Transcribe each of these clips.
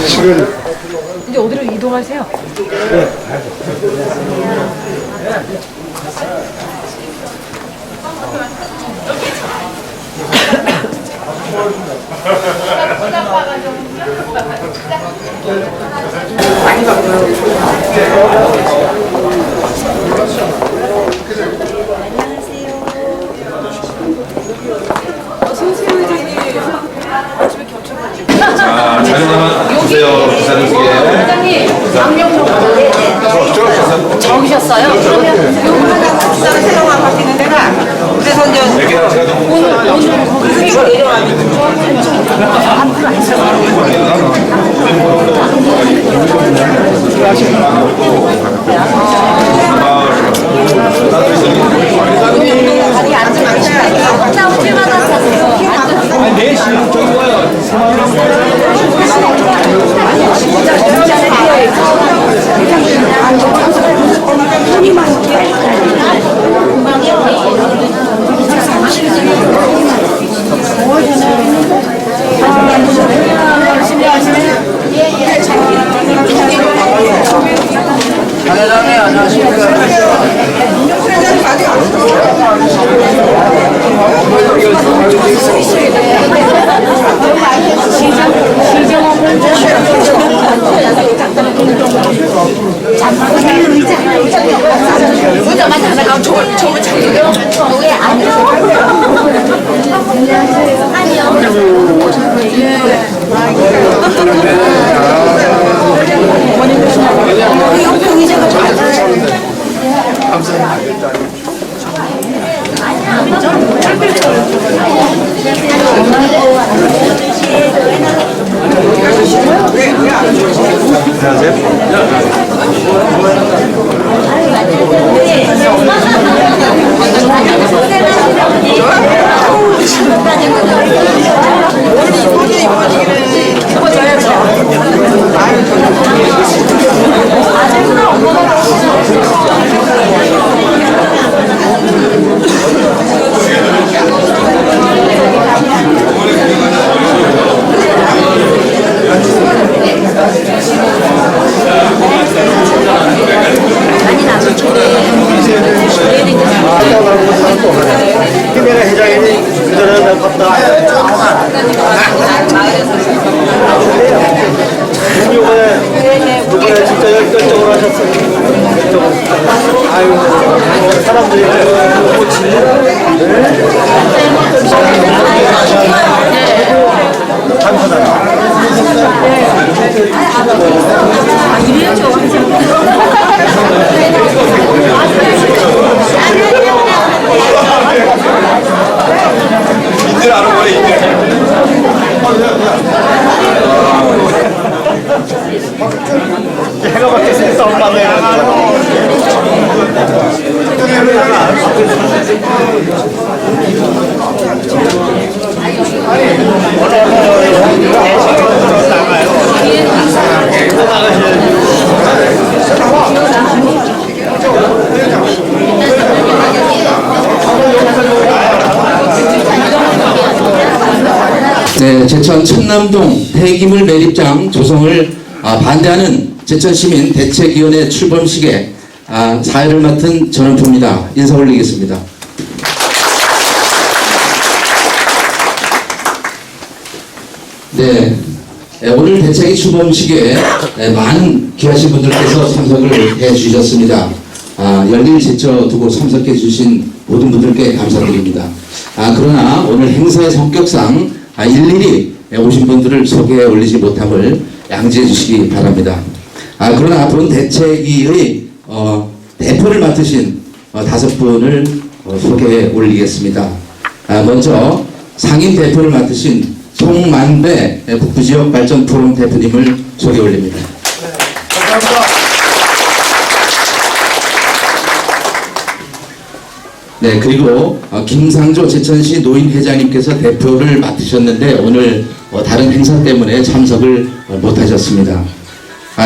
지금 이제 어디로 이동하세요? 자, 자료만 주세요. 기사님 쓰게. 회장님, 강명록 적으셨어요? 기사를 새로만 바뀌는 데가 그래서 이제 여기다 제가 좀 그래서 이거 내려가지고 다리 앉으면 안 돼. 나오지 말았어요. 의자만 하나 가면 저거 찾으려 왜 아니요? 김연아 회장님이 그전에 갔다 이번에 진짜 열정적으로 하셨어요. 아유, 사람들이 너무 감사합니다. 인들 안 오고 인들. 해가 바뀌었으니까 엄마네. 네, 제천 청남동 폐기물 매립장 조성을 반대하는 제천시민 대책위원회 출범식에 사회를 맡은 전원표입니다. 인사 올리겠습니다. 네, 오늘 대책위 출범식에 많은 귀하신 분들께서 참석을 해 주셨습니다. 열릴 제처 두고 참석해 주신 모든 분들께 감사드립니다. 그러나 오늘 행사의 성격상 일일이 오신 분들을 소개해 올리지 못함을 양지해 주시기 바랍니다. 그러나 본 대책위의 대표를 맡으신 5분을 소개해 올리겠습니다. 먼저 상임 대표를 맡으신 송만배 북부지역발전포럼 대표님을 소개해 올립니다. 감사합니다. 네, 그리고 김상조 제천시 노인회장님께서 대표를 맡으셨는데 오늘 다른 행사 때문에 참석을 못하셨습니다.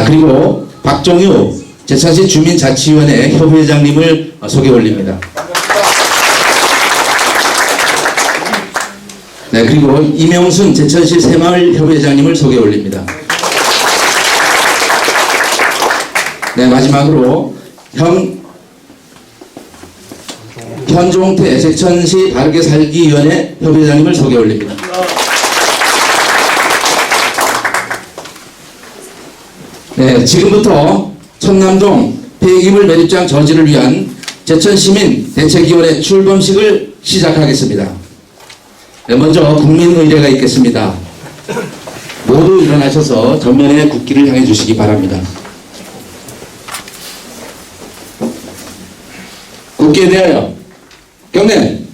그리고 박종유 제천시 주민자치위원회 협의회장님을 소개 올립니다. 네, 그리고 이명순 제천시 새마을협의회장님을 소개 올립니다. 네, 마지막으로 현종태 제천시 바르게 살기위원회 협의회장님을 소개 올립니다. 네, 지금부터 청남동 폐기물 매립장 저지를 위한 제천시민 대책위원회 출범식을 시작하겠습니다. 네, 먼저 국민의례가 있겠습니다. 모두 일어나셔서 전면에 국기를 향해 주시기 바랍니다. 국기에 대하여 경례.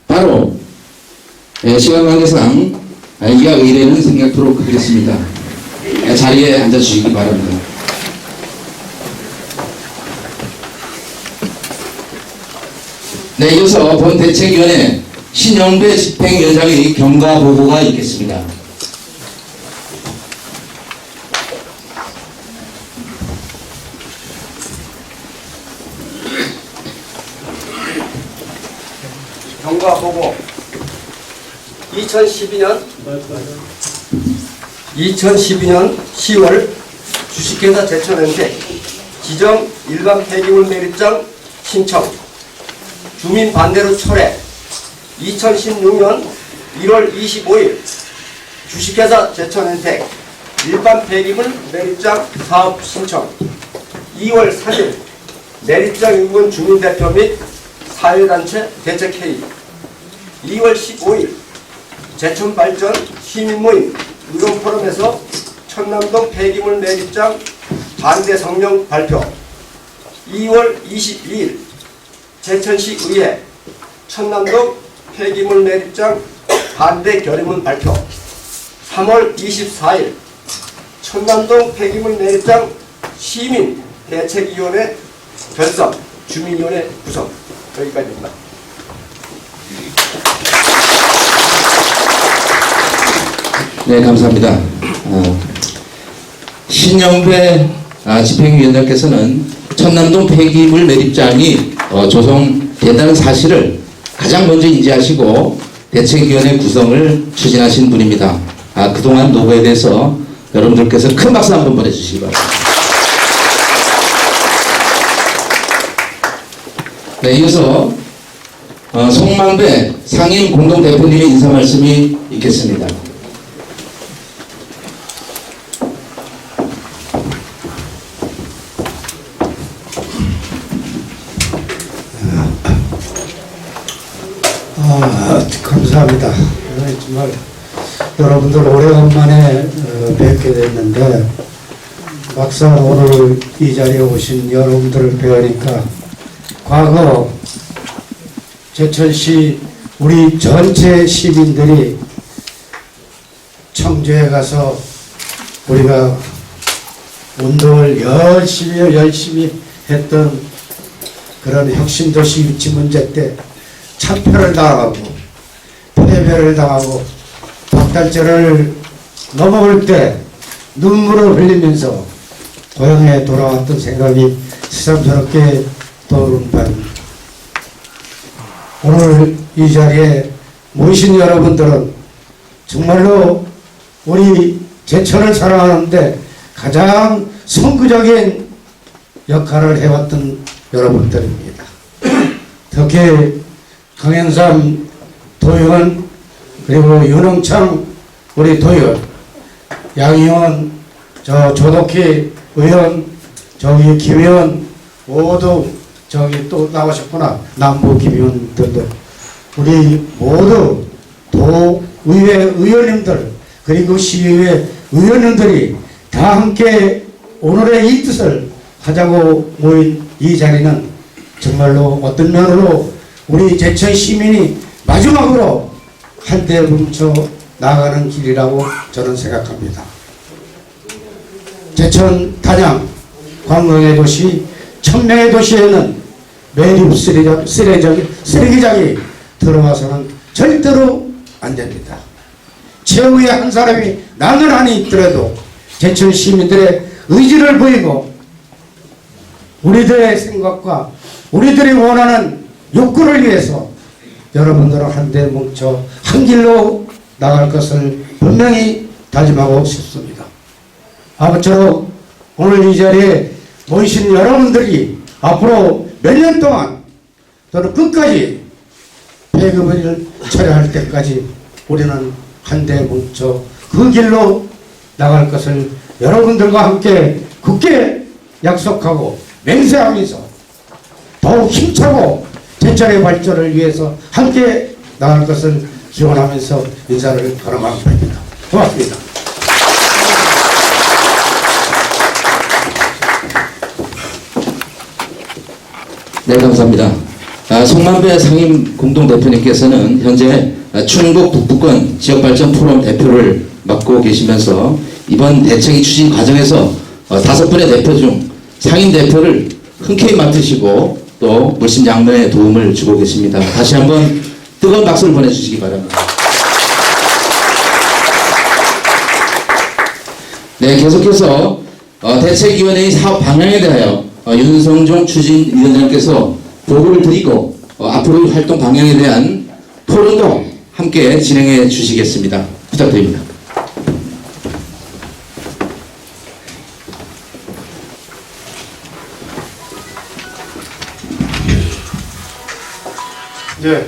바로 시간 관계상 이하 의례는 생략토록 하겠습니다. 자리에 앉아주시기 바랍니다. 네, 이어서 본 대책위원회 신영배 집행위원장의 경과 보고가 있겠습니다. 경과 보고 2012년 10월 주식회사 제천은행 지정 일반 폐기물 매립장 신청 주민 반대로 철회 2016년 1월 25일 주식회사 제천은행 일반 폐기물 매립장 사업 신청 2월 3일 매립장 인근 주민대표 및 사회단체 대책회의 2월 15일 제천발전 시민모임 의원포럼에서 천남동 폐기물 매립장 반대 성명 발표 2월 22일 제천시 의회 천남동 폐기물 매립장 반대 결의문 발표 3월 24일 천남동 폐기물 매립장 시민 대책위원회 결성 주민위원회 구성 여기까지입니다. 네, 감사합니다. 신영배 집행위원장께서는 천남동 폐기물 매립장이 조성된다는 사실을 가장 먼저 인지하시고 대책위원회 구성을 추진하신 분입니다. 그동안 노고에 대해서 여러분들께서 큰 박수 한번 보내주시기 바랍니다. 네, 이어서 송만배 상임 공동대표님의 인사 말씀이 있겠습니다. 감사합니다. 정말 여러분들 오래간만에 뵙게 됐는데 막상 오늘 이 자리에 오신 여러분들을 뵈니까 과거 제천시 우리 전체 시민들이 청주에 가서 우리가 운동을 열심히 했던 그런 혁신도시 유치 문제 때 참패를 당하고 패배를 당하고 박달재를 넘어올 때 눈물을 흘리면서 고향에 돌아왔던 생각이 새삼스럽게 떠오르는 바입니다. 오늘 이 자리에 모이신 여러분들은 정말로 우리 제천을 사랑하는데 가장 선구적인 역할을 해왔던 여러분들입니다. 특히 강현삼 도의원 그리고 윤흥창 우리 도의원 양의원 조덕희 의원 저기 김의원 모두 저기 또 나오셨구나 남부 김의원들도 우리 모두 도의회 의원님들 그리고 시의회 의원님들이 다 함께 오늘의 이 뜻을 하자고 모인 이 자리는 정말로 어떤 면으로 우리 제천 시민이 마지막으로 한대 뭉쳐 나가는 길이라고 저는 생각합니다. 제천 단양 관광의 도시 1000명의 도시에는 매립 쓰레기장이 들어와서는 절대로 안 됩니다. 최후의 한 사람이 나늘하니 있더라도 제천 시민들의 의지를 보이고 우리들의 생각과 우리들이 원하는 욕구를 위해서 여러분들은 한데 뭉쳐 한 길로 나갈 것을 분명히 다짐하고 싶습니다. 아무쪼록 오늘 이 자리에 모이신 여러분들이 앞으로 몇 년 동안 또는 끝까지 폐급을 처리할 때까지 우리는 한데 뭉쳐 그 길로 나갈 것을 여러분들과 함께 굳게 약속하고 맹세하면서 더욱 힘차고 제철의 발전을 위해서 함께 나갈 것을 기원하면서 인사를 걸어갑니다. 고맙습니다. 네, 감사합니다. 송만배 상임 공동대표님께서는 현재 충북 북부권 지역발전 포럼 대표를 맡고 계시면서 이번 대책위 추진 과정에서 5분의 대표 중 상임 대표를 흔쾌히 맡으시고 또 물심양면에 도움을 주고 계십니다. 다시 한번 뜨거운 박수를 보내주시기 바랍니다. 네, 계속해서 대책위원회의 사업 방향에 대하여 윤성종 추진위원장께서 보고를 드리고 앞으로의 활동 방향에 대한 토론도 함께 진행해 주시겠습니다. 부탁드립니다. 네,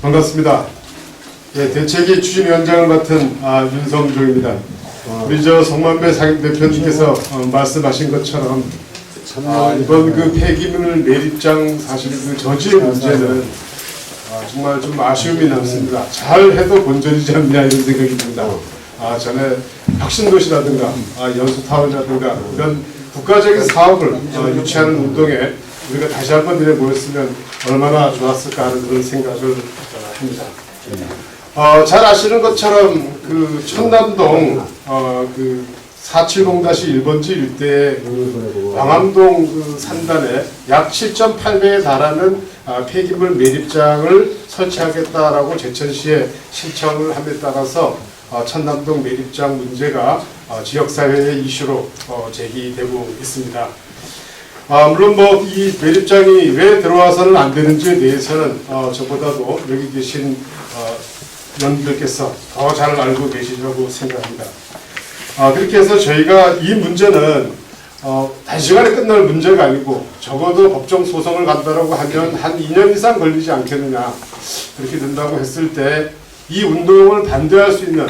반갑습니다. 네, 대책위 추진위원장을 맡은 윤성종입니다. 우리 송만배 상임대표님께서 말씀하신 것처럼 이번 그 폐기물 매립장 사실 그 저지의 문제는 정말 좀 아쉬움이 남습니다. 잘 해도 본전이지 않냐 이런 생각이 듭니다. 전에 혁신도시라든가 연수타운이라든가 이런 국가적인 사업을 유치하는 운동에 우리가 다시 한번 이래 모였으면 얼마나 좋았을까 하는 그런 생각을 합니다. 잘 아시는 것처럼 그 천남동 그 470-1번지 일대의 그 왕암동 그 산단에 약 7.8배에 달하는 폐기물 매립장을 설치하겠다라고 제천시에 신청을 함에 따라서 천남동 매립장 문제가 지역사회의 이슈로 제기되고 있습니다. 물론 뭐 이 매립장이 왜 들어와서는 안 되는지에 대해서는 저보다도 여기 계신 연들께서 더 잘 알고 계시라고 생각합니다. 그렇게 해서 저희가 이 문제는 단시간에 끝날 문제가 아니고 적어도 법정 소송을 간다라고 하면 한 2년 이상 걸리지 않겠느냐, 그렇게 된다고 했을 때 이 운동을 반대할 수 있는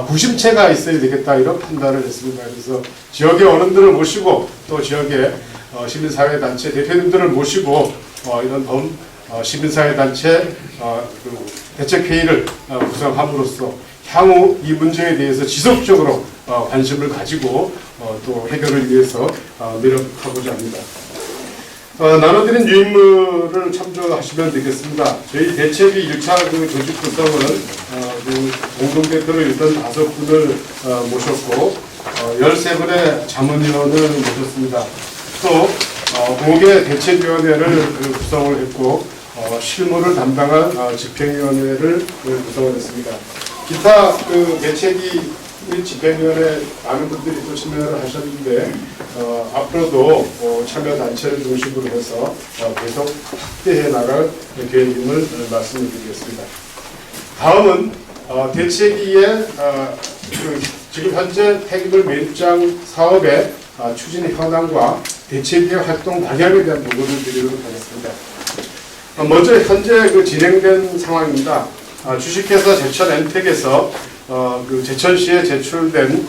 구심체가 있어야 되겠다 이런 판단을 했습니다. 그래서 지역의 어른들을 모시고 또 지역의 시민사회단체 대표님들을 모시고 이런 시민사회단체 그 대책회의를 구성함으로써 향후 이 문제에 대해서 지속적으로 관심을 가지고 또 해결을 위해서 노력하고자 합니다. 나눠드린 유인물을 참조하시면 되겠습니다. 저희 대책위 1차 그 조직 구성은 그 공동대표를 일단 5분을 모셨고 13분의 자문위원을 모셨습니다. 또 공개 대책위원회를 구성을 했고 실무를 담당한 집행위원회를 구성을 했습니다. 기타 그 대책위 및 집행위원회 많은 분들이 또 참여를 하셨는데 앞으로도 참여 단체를 중심으로 해서 계속 확대해 나갈 계획임을 말씀을 드리겠습니다. 다음은 대책위의 지금 현재 폐기물 매립장 사업의 추진 현황과 대책위의 활동 방향에 대한 보고를 드리도록 하겠습니다. 먼저 현재 그 진행된 상황입니다. 주식회사 제천 엔텍에서 그 제천시에 제출된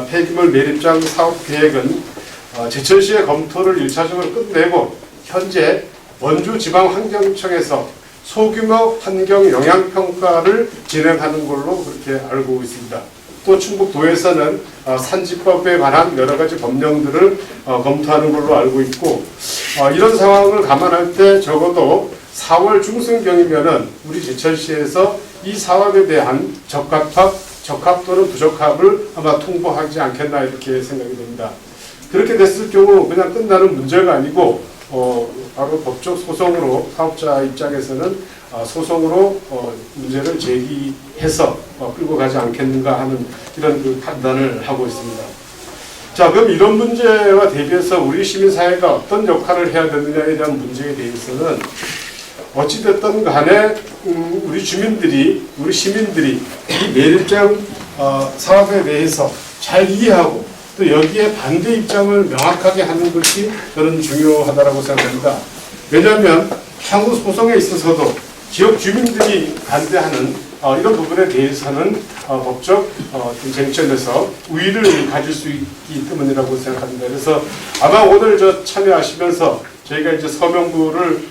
폐기물 매립장 사업 계획은 제천시의 검토를 1차적으로 끝내고 현재 원주지방환경청에서 소규모 환경 영향평가를 진행하는 걸로 그렇게 알고 있습니다. 또 충북도에서는 산지법에 관한 여러 가지 법령들을 검토하는 걸로 알고 있고 이런 상황을 감안할 때 적어도 4월 중순경이면은 우리 제천시에서 이 사업에 대한 적합 또는 부적합을 아마 통보하지 않겠나 이렇게 생각이 됩니다. 그렇게 됐을 경우 그냥 끝나는 문제가 아니고 바로 법적 소송으로 사업자 입장에서는 소송으로 문제를 제기해서 끌고 가지 않겠는가 하는 이런 그 판단을 하고 있습니다. 자, 그럼 이런 문제와 대비해서 우리 시민사회가 어떤 역할을 해야 되느냐에 대한 문제에 대해서는 어찌됐든 간에 우리 시민들이 이 매립장 사업에 대해서 잘 이해하고 또 여기에 반대 입장을 명확하게 하는 것이 저는 중요하다고 생각합니다. 왜냐하면 향후 소송에 있어서도 지역 주민들이 반대하는 이런 부분에 대해서는 법적 쟁점에서 우위를 가질 수 있기 때문이라고 생각합니다. 그래서 아마 오늘 참여하시면서 저희가 이제 서명부를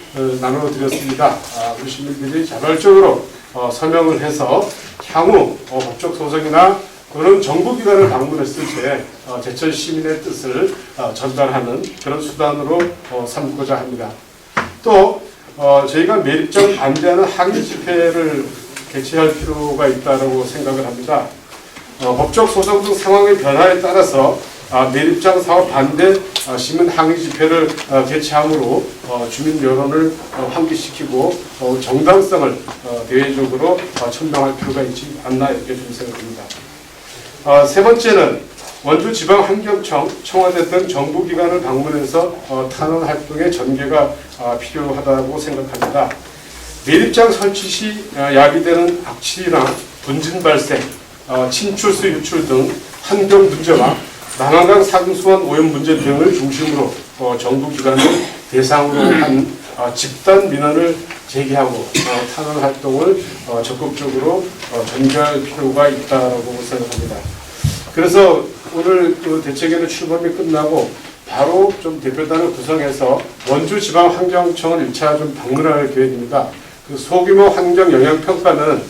나눠드렸습니다. 우리 시민들이 자발적으로 서명을 해서 향후 법적 소송이나 그런 정부기관을 방문했을 때 제천 시민의 뜻을 전달하는 그런 수단으로 삼고자 합니다. 또 저희가 매립장 반대하는 항의 집회를 개최할 필요가 있다고 생각을 합니다. 법적 소송 등 상황의 변화에 따라서 매립장 사업 반대 시민 항의 집회를 개최함으로 주민 여론을 환기시키고 정당성을 대외적으로 천명할 필요가 있지 않나 이렇게 좀 생각합니다. 세 번째는 원주지방환경청, 청와대 등 정부기관을 방문해서 탄원 활동의 전개가 필요하다고 생각합니다. 매립장 설치 시 야기되는 악취나 분진 발생, 침출수 유출 등 환경 문제와 남한강 상수원 오염 문제 등을 중심으로 정부기관을 대상으로 한 집단 민원을 제기하고 탄원 활동을 적극적으로 전개할 필요가 있다고 생각합니다. 그래서 오늘 그 대책위원회 출범이 끝나고 바로 좀 대표단을 구성해서 원주지방환경청을 1차 좀 방문할 계획입니다. 그 소규모 환경 영향 평가는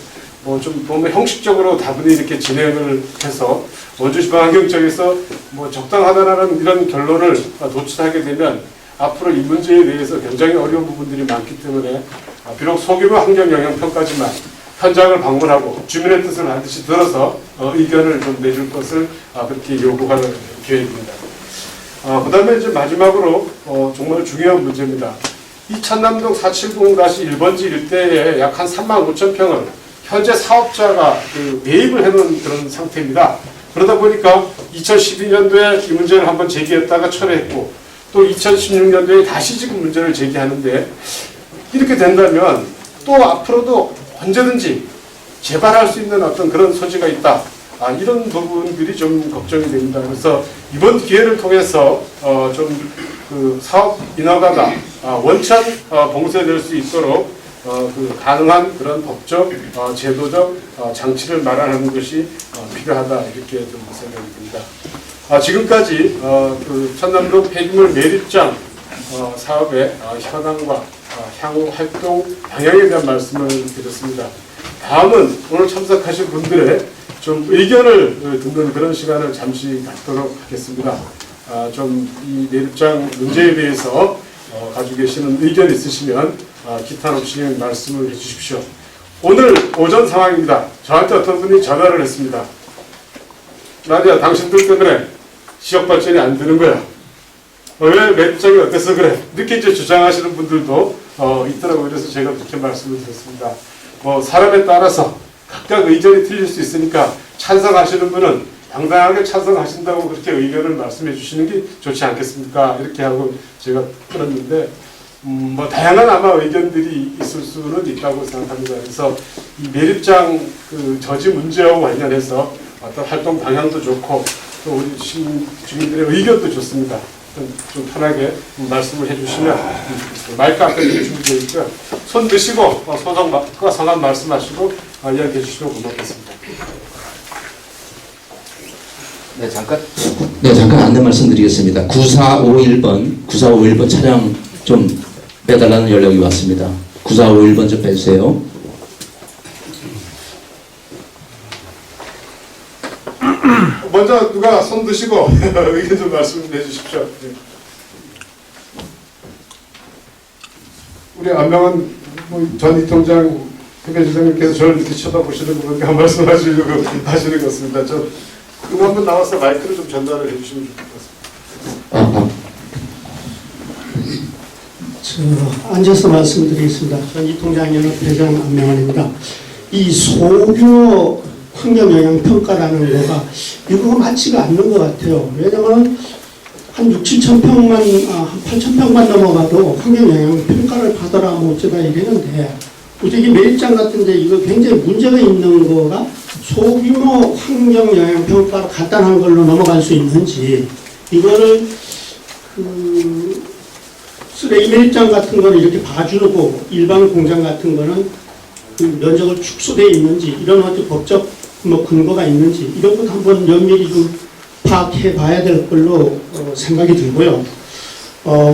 좀 보면 형식적으로 다분히 이렇게 진행을 해서 원주지방환경청에서 적당하다라는 이런 결론을 도출하게 되면 앞으로 이 문제에 대해서 굉장히 어려운 부분들이 많기 때문에 비록 소규모 환경 영향 평가지만 현장을 방문하고 주민의 뜻을 반드시 들어서 의견을 좀 내줄 것을 그렇게 요구할 계획입니다. 그 다음에 이제 마지막으로 정말 중요한 문제입니다. 이 천남동 470-1번지 일대에 약 한 35,000평을 현재 사업자가 매입을 해놓은 그런 상태입니다. 그러다 보니까 2012년도에 이 문제를 한번 제기했다가 철회했고 또 2016년도에 다시 지금 문제를 제기하는데 이렇게 된다면 또 앞으로도 언제든지 재발할 수 있는 어떤 그런 소지가 있다. 이런 부분들이 좀 걱정이 됩니다. 그래서 이번 기회를 통해서 좀 그 사업 인허가가 원천 봉쇄될 수 있도록 그 가능한 그런 법적, 제도적 장치를 마련하는 것이 필요하다 이렇게 좀 생각이 듭니다. 지금까지 그 천남동 폐기물 매립장 사업의 현황과 향후 활동 방향에 대한 말씀을 드렸습니다. 다음은 오늘 참석하신 분들의 좀 의견을 듣는 그런 시간을 잠시 갖도록 하겠습니다. 좀 이 매립장 문제에 대해서 가지고 계시는 의견 있으시면 기탄 없이 말씀을 해주십시오. 오늘 오전 상황입니다. 저한테 어떤 분이 전화를 했습니다. 나디야, 당신들 때문에 지역 발전이 안 되는 거야. 왜 매립장이 어때서 그래? 이렇게 이제 주장하시는 분들도 있더라고요. 그래서 제가 그렇게 말씀을 드렸습니다. 사람에 따라서 각각 의견이 틀릴 수 있으니까 찬성하시는 분은 당당하게 찬성하신다고 그렇게 의견을 말씀해 주시는 게 좋지 않겠습니까? 이렇게 하고 제가 끊었는데 다양한 아마 의견들이 있을 수는 있다고 생각합니다. 그래서 이 매립장 그 저지 문제와 관련해서 어떤 활동 방향도 좋고 또 우리 주민들의 의견도 좋습니다. 좀 편하게 말씀을 해주시면 마이크 앞에 준비되어 있고요. 손 드시고 소속과 성함 말씀하시고 이야기해 주시면 고맙겠습니다. 네, 잠깐 안내 말씀드리겠습니다. 9451번 차량 좀 빼달라는 연락이 왔습니다. 9451번 좀 빼주세요. 먼저 누가 손 드시고 의견 좀 말씀해 주십시오. 우리 안명환 전 이통장 협의회장님께서 저를 이렇게 쳐다보시는 거 보니까 말씀하시려고 하시는 것 같습니다. 그거 한번 나와서 마이크를 좀 전달을 해주시면 좋을 것 같습니다. 앉아서 말씀드리겠습니다. 전 이통장연합 회장 안명환입니다. 이 소규모 환경영향평가라는 거가 이거가 맞지가 않는 것 같아요. 왜냐하면 한 6, 7천 평만, 한 8천 평만 넘어가도 환경영향평가를 받아라 뭐 어쩌다 이랬는데 우리 매립장 같은데 이거 굉장히 문제가 있는 거가 소규모 환경영향평가로 간단한 걸로 넘어갈 수 있는지 이거를 쓰레기 매립장 같은 거는 이렇게 봐주고 일반 공장 같은 거는 그 면적을 축소되어 있는지 이런 어떤 법적 뭐 근거가 있는지 이런 것도 한번 면밀히 좀 파악해 봐야 될 걸로 생각이 들고요.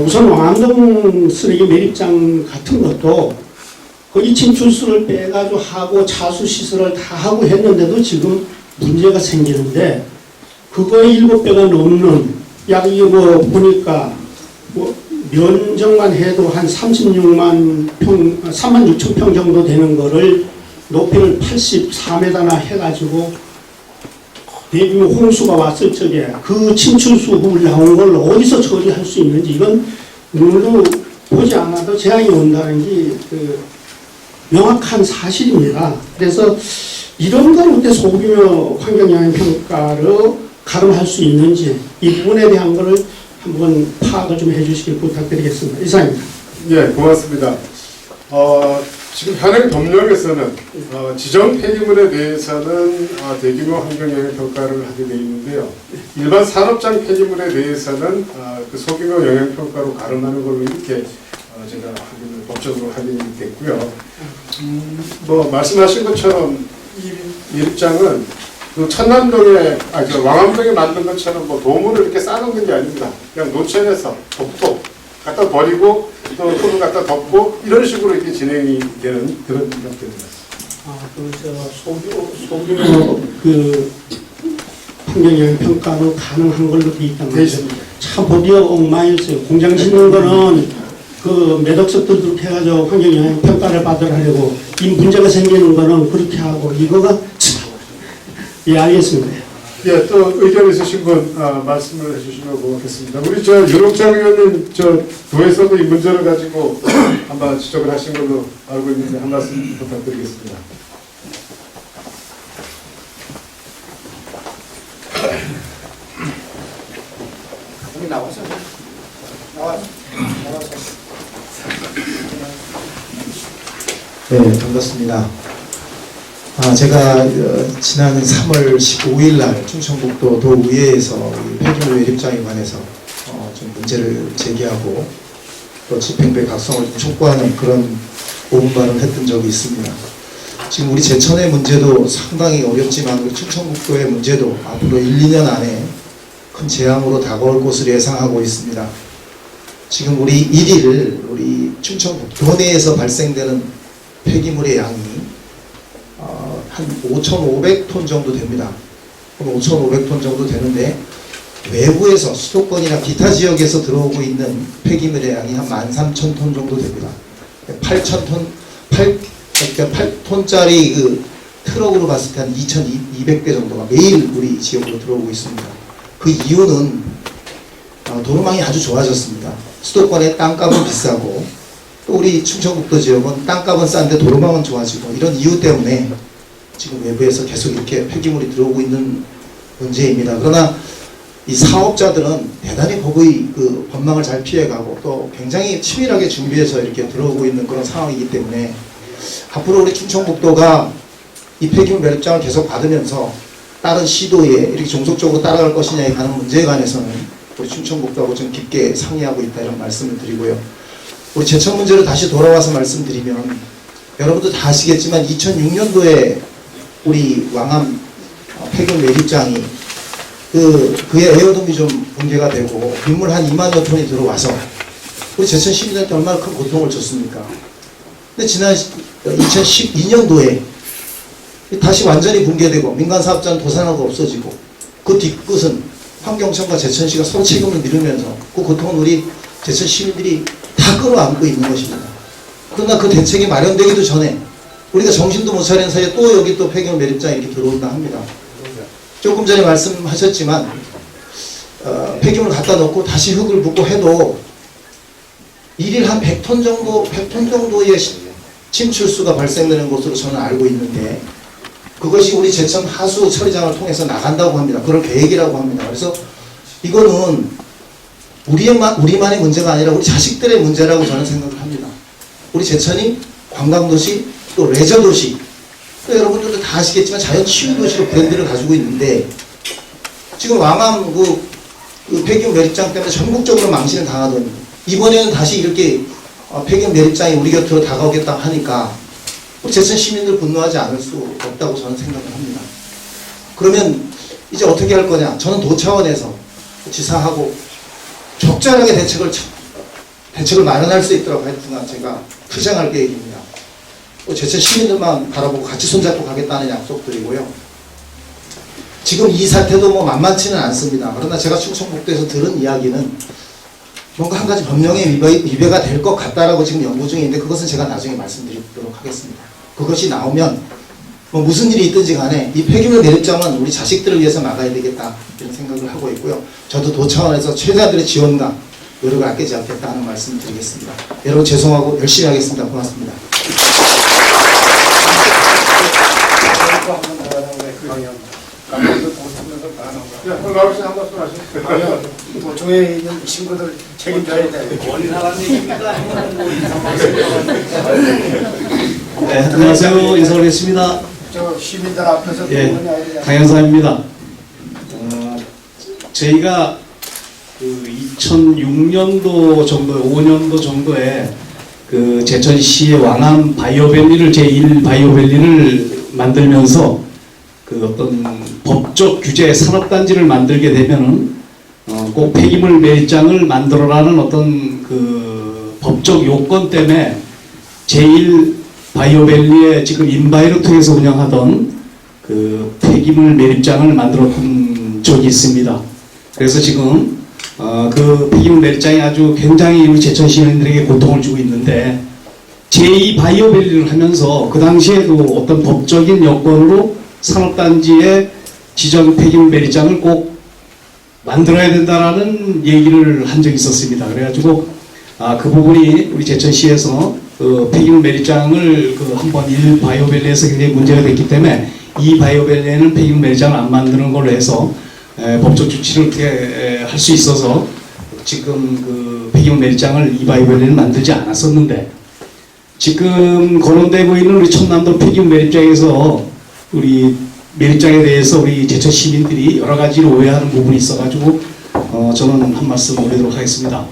우선 왕암동 쓰레기 매립장 같은 것도 거기 침출수를 빼가지고 하고 차수 시설을 다 하고 했는데도 지금 문제가 생기는데 그거의 7배가 넘는 약 이게 뭐 보니까 뭐 면적만 해도 한 36만 평, 3만 6천 평 정도 되는 거를 높이를 84m나 해가지고 대규모 홍수가 왔을 적에 그 침출수물 나온 걸 어디서 처리할 수 있는지 이건 눈으로 보지 않아도 재앙이 온다는 게 명확한 사실입니다. 그래서 이런 걸 어떻게 소규모 환경영향평가로 가름할 수 있는지 이 부분에 대한 거를 한번 파악을 좀 해주시길 부탁드리겠습니다. 이상입니다. 예, 고맙습니다. 지금 현행 법령에서는 지정 폐기물에 대해서는 대규모 환경영향 평가를 하게 되어 있는데요. 일반 산업장 폐기물에 대해서는 그 소규모 영향 평가로 가름하는 걸로 이렇게 제가 법적으로 확인이 됐고요. 뭐 말씀하신 것처럼 이 매립장은 그 천남동에 왕암동에 만든 것처럼 뭐 도물을 이렇게 쌓아놓는 게 아닙니다. 그냥 노천에서 덮고 갖다 버리고 또 손을 갖다 덮고 이런 식으로 이렇게 진행이 되는 그런 형태입니다. 소규모 그 환경영향 평가로 가능한 걸로 돼 있단 말이죠. 참 법이 엉망이었어요. 공장 짓는 거는 그 매덕석들 그렇게 해가지고 환경영향 평가를 받으려고 이 문제가 생기는 거는 그렇게 하고 이거가 참. 예, 알겠습니다. 예, 또 의견 있으신 분 말씀을 해주시면 고맙겠습니다. 우리 윤옥장 의원님 도에서도 이 문제를 가지고 한번 지적을 하신 걸로 알고 있는데 한 말씀 부탁드리겠습니다. 여기 나와서 네, 반갑습니다. 제가 지난 3월 15일 날 충청북도 도의회에서 폐기물 매립장에 관해서 좀 문제를 제기하고 또 집행부의 각성을 촉구하는 그런 오분 발언을 했던 적이 있습니다. 지금 우리 제천의 문제도 상당히 어렵지만 충청북도의 문제도 앞으로 1, 2년 안에 큰 재앙으로 다가올 것으로 예상하고 있습니다. 지금 우리 1일 우리 충청북도 내에서 발생되는 폐기물의 양이 한 5,500톤 정도 됩니다. 그럼 5,500톤 정도 되는데 외부에서 수도권이나 기타 지역에서 들어오고 있는 폐기물의 양이 한 13,000톤 정도 됩니다. 8,000톤, 8톤짜리 그 트럭으로 봤을 때 한 2,200대 정도가 매일 우리 지역으로 들어오고 있습니다. 그 이유는 도로망이 아주 좋아졌습니다. 수도권의 땅값은 비싸고 또 우리 충청북도 지역은 땅값은 싼데 도로망은 좋아지고 이런 이유 때문에 지금 외부에서 계속 이렇게 폐기물이 들어오고 있는 문제입니다. 그러나 이 사업자들은 대단히 법의 그 법망을 잘 피해가고 또 굉장히 치밀하게 준비해서 이렇게 들어오고 있는 그런 상황이기 때문에 앞으로 우리 충청북도가 이 폐기물 매립장을 계속 받으면서 다른 시도에 이렇게 종속적으로 따라갈 것이냐에 관한 문제에 관해서는 우리 충청북도하고 좀 깊게 상의하고 있다 이런 말씀을 드리고요. 우리 제천 문제로 다시 돌아와서 말씀드리면 여러분도 다 아시겠지만 2006년도에 우리 왕암 폐기물 매립장이 그의 에어돔이 좀 붕괴가 되고 빗물 한 2만여 톤이 들어와서 우리 제천 시민들한테 얼마나 큰 고통을 줬습니까? 근데 지난 2012년도에 다시 완전히 붕괴되고 민간 사업자는 도산하고 없어지고 그 뒤끝은 환경청과 제천시가 서로 책임을 미루면서 그 고통은 우리 제천 시민들이 다 끌어안고 있는 것입니다. 그러나 그 대책이 마련되기도 전에 우리가 정신도 못 차리는 사이에 또 여기 또 폐기물 매립장이 이렇게 들어온다 합니다. 조금 전에 말씀하셨지만 폐기물 갖다 놓고 다시 흙을 붓고 해도 일일 한 100톤 정도의 침출수가 발생되는 것으로 저는 알고 있는데 그것이 우리 제천 하수 처리장을 통해서 나간다고 합니다. 그런 계획이라고 합니다. 그래서 이거는 우리만의 문제가 아니라 우리 자식들의 문제라고 저는 생각을 합니다. 우리 제천이 관광도시 또 레저도시 또 여러분들도 다 아시겠지만 자연치유도시로 브랜드를 가지고 있는데 지금 왕암 그 폐기물 매립장 때문에 전국적으로 망신을 당하더니 이번에는 다시 이렇게 폐기물 매립장이 우리 곁으로 다가오겠다 하니까 우리 제천 시민들 분노하지 않을 수 없다고 저는 생각을 합니다. 그러면 이제 어떻게 할 거냐? 저는 도 차원에서 지사하고 적절하게 대책을 마련할 수 있도록 하여튼간 제가 투쟁할 계획입니다. 제천 시민들만 바라보고 같이 손잡고 가겠다는 약속 드리고요. 지금 이 사태도 뭐 만만치는 않습니다. 그러나 제가 충청북도에서 들은 이야기는 뭔가 한 가지 법령에 위배가 될 것 같다라고 지금 연구 중인데 그것은 제가 나중에 말씀드리도록 하겠습니다. 그것이 나오면 뭐 무슨 일이 있든지 간에 이 폐기물 매립장은 우리 자식들을 위해서 막아야 되겠다 이런 생각을 하고 있고요. 저도 도 차원에서 최대한들의 지원과 노력을 아끼지 않겠다는 말씀을 드리겠습니다. 여러분 죄송하고 열심히 하겠습니다. 고맙습니다. 도청에 있는 친구들 책임져야 돼. 네, 안녕하세요. 인사드리겠습니다. 저 시민들 앞에서 예, 강현사입니다. 저희가 그 2006년도 정도, 5년도 정도에 그 제천시의 왕암 바이오밸리를 제1 바이오밸리를 만들면서 그 어떤 법적 규제 산업단지를 만들게 되면은 꼭 폐기물 매립장을 만들어라는 어떤 그 법적 요건 때문에 제1 바이오밸리에 지금 인바이로톡에서 운영하던 그 폐기물 매립장을 만들었던 적이 있습니다. 그래서 지금 그 폐기물 매립장이 아주 굉장히 우리 제천 시민들에게 고통을 주고 있는데 제2 바이오밸리를 하면서 그 당시에도 어떤 법적인 여건으로 산업단지의 지정 폐기물 매립장을 꼭 만들어야 된다라는 얘기를 한 적이 있었습니다. 그래가지고 그 부분이 우리 제천시에서 그 폐기물 매립장을 그 한번 1 바이오밸리에서 굉장히 문제가 됐기 때문에 2 바이오밸리에는 폐기물 매립장을 안 만드는 걸로 해서 법적 조치를 어떻게 할 수 있어서 지금 그 폐기물 매립장을 2 바이오밸리는 만들지 않았었는데 지금 거론되고 있는 우리 청남도 폐기물 매립장에서 우리 매립장에 대해서 우리 제천 시민들이 여러 가지로 오해하는 부분이 있어가지고 저는 한 말씀 드리도록 하겠습니다.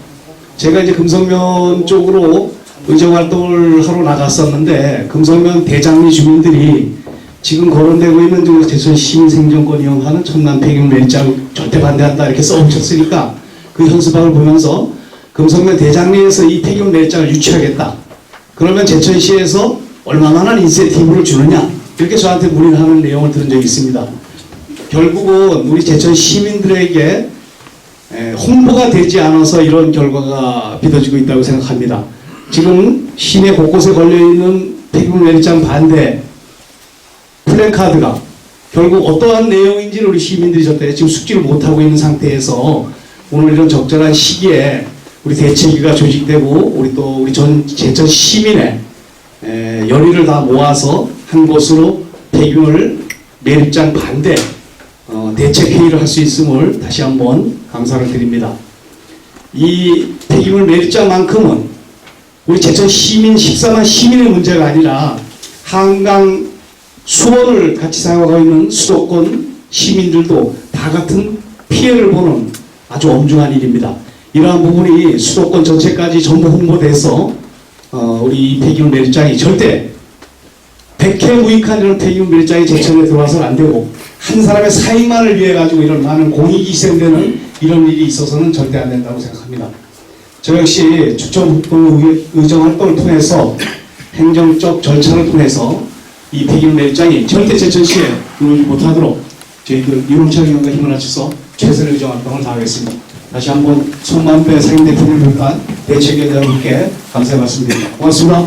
제가 이제 금성면 쪽으로 의정활동을 하러 나갔었는데 금성면 대장리 주민들이 지금 거론되고 있는 제천 시민 생존권 이용하는 청남 폐기물 매립장 절대 반대한다 이렇게 써오셨으니까 그 현수막을 보면서 금성면 대장리에서 이 폐기물 매립장을 유치하겠다. 그러면 제천시에서 얼마만한 인센티브를 주느냐 이렇게 저한테 문의를 하는 내용을 들은 적이 있습니다. 결국은 우리 제천 시민들에게 홍보가 되지 않아서 이런 결과가 빚어지고 있다고 생각합니다. 지금 시내 곳곳에 걸려있는 폐기물 매립장 반대 플래카드가 결국 어떠한 내용인지를 우리 시민들이 저때 지금 숙지를 못하고 있는 상태에서 오늘 이런 적절한 시기에 우리 대책위가 조직되고 우리 전 제천 시민의 열의를 다 모아서 한 곳으로 폐기물 매립장 반대 대책회의를 할 수 있음을 다시 한번 감사를 드립니다. 이 폐기물 매립장만큼은 우리 제천 시민 14만 시민의 문제가 아니라 한강 수원을 같이 사용하고 있는 수도권 시민들도 다 같은 피해를 보는 아주 엄중한 일입니다. 이러한 부분이 수도권 전체까지 전부 홍보돼서 우리 폐기물 매립장이 절대 백해무익한 이런 폐기물 매립장이 제천에 들어와서는 안 되고 한 사람의 사익만을 위해 가지고 이런 많은 공익이 희생되는 이런 일이 있어서는 절대 안 된다고 생각합니다. 저 역시 충청북도 의정활동을 통해서 행정적 절차를 통해서 이 폐기물 매립장이 절대 제천시에 들어오지 못하도록 저희들 유롱철 의원과 힘을 합쳐서 최선의 의정활동을 다하겠습니다. 다시 한번 송만배 상임 대표를 비롯한 대책위원장님께 감사의 말씀드립니다. 고맙습니다.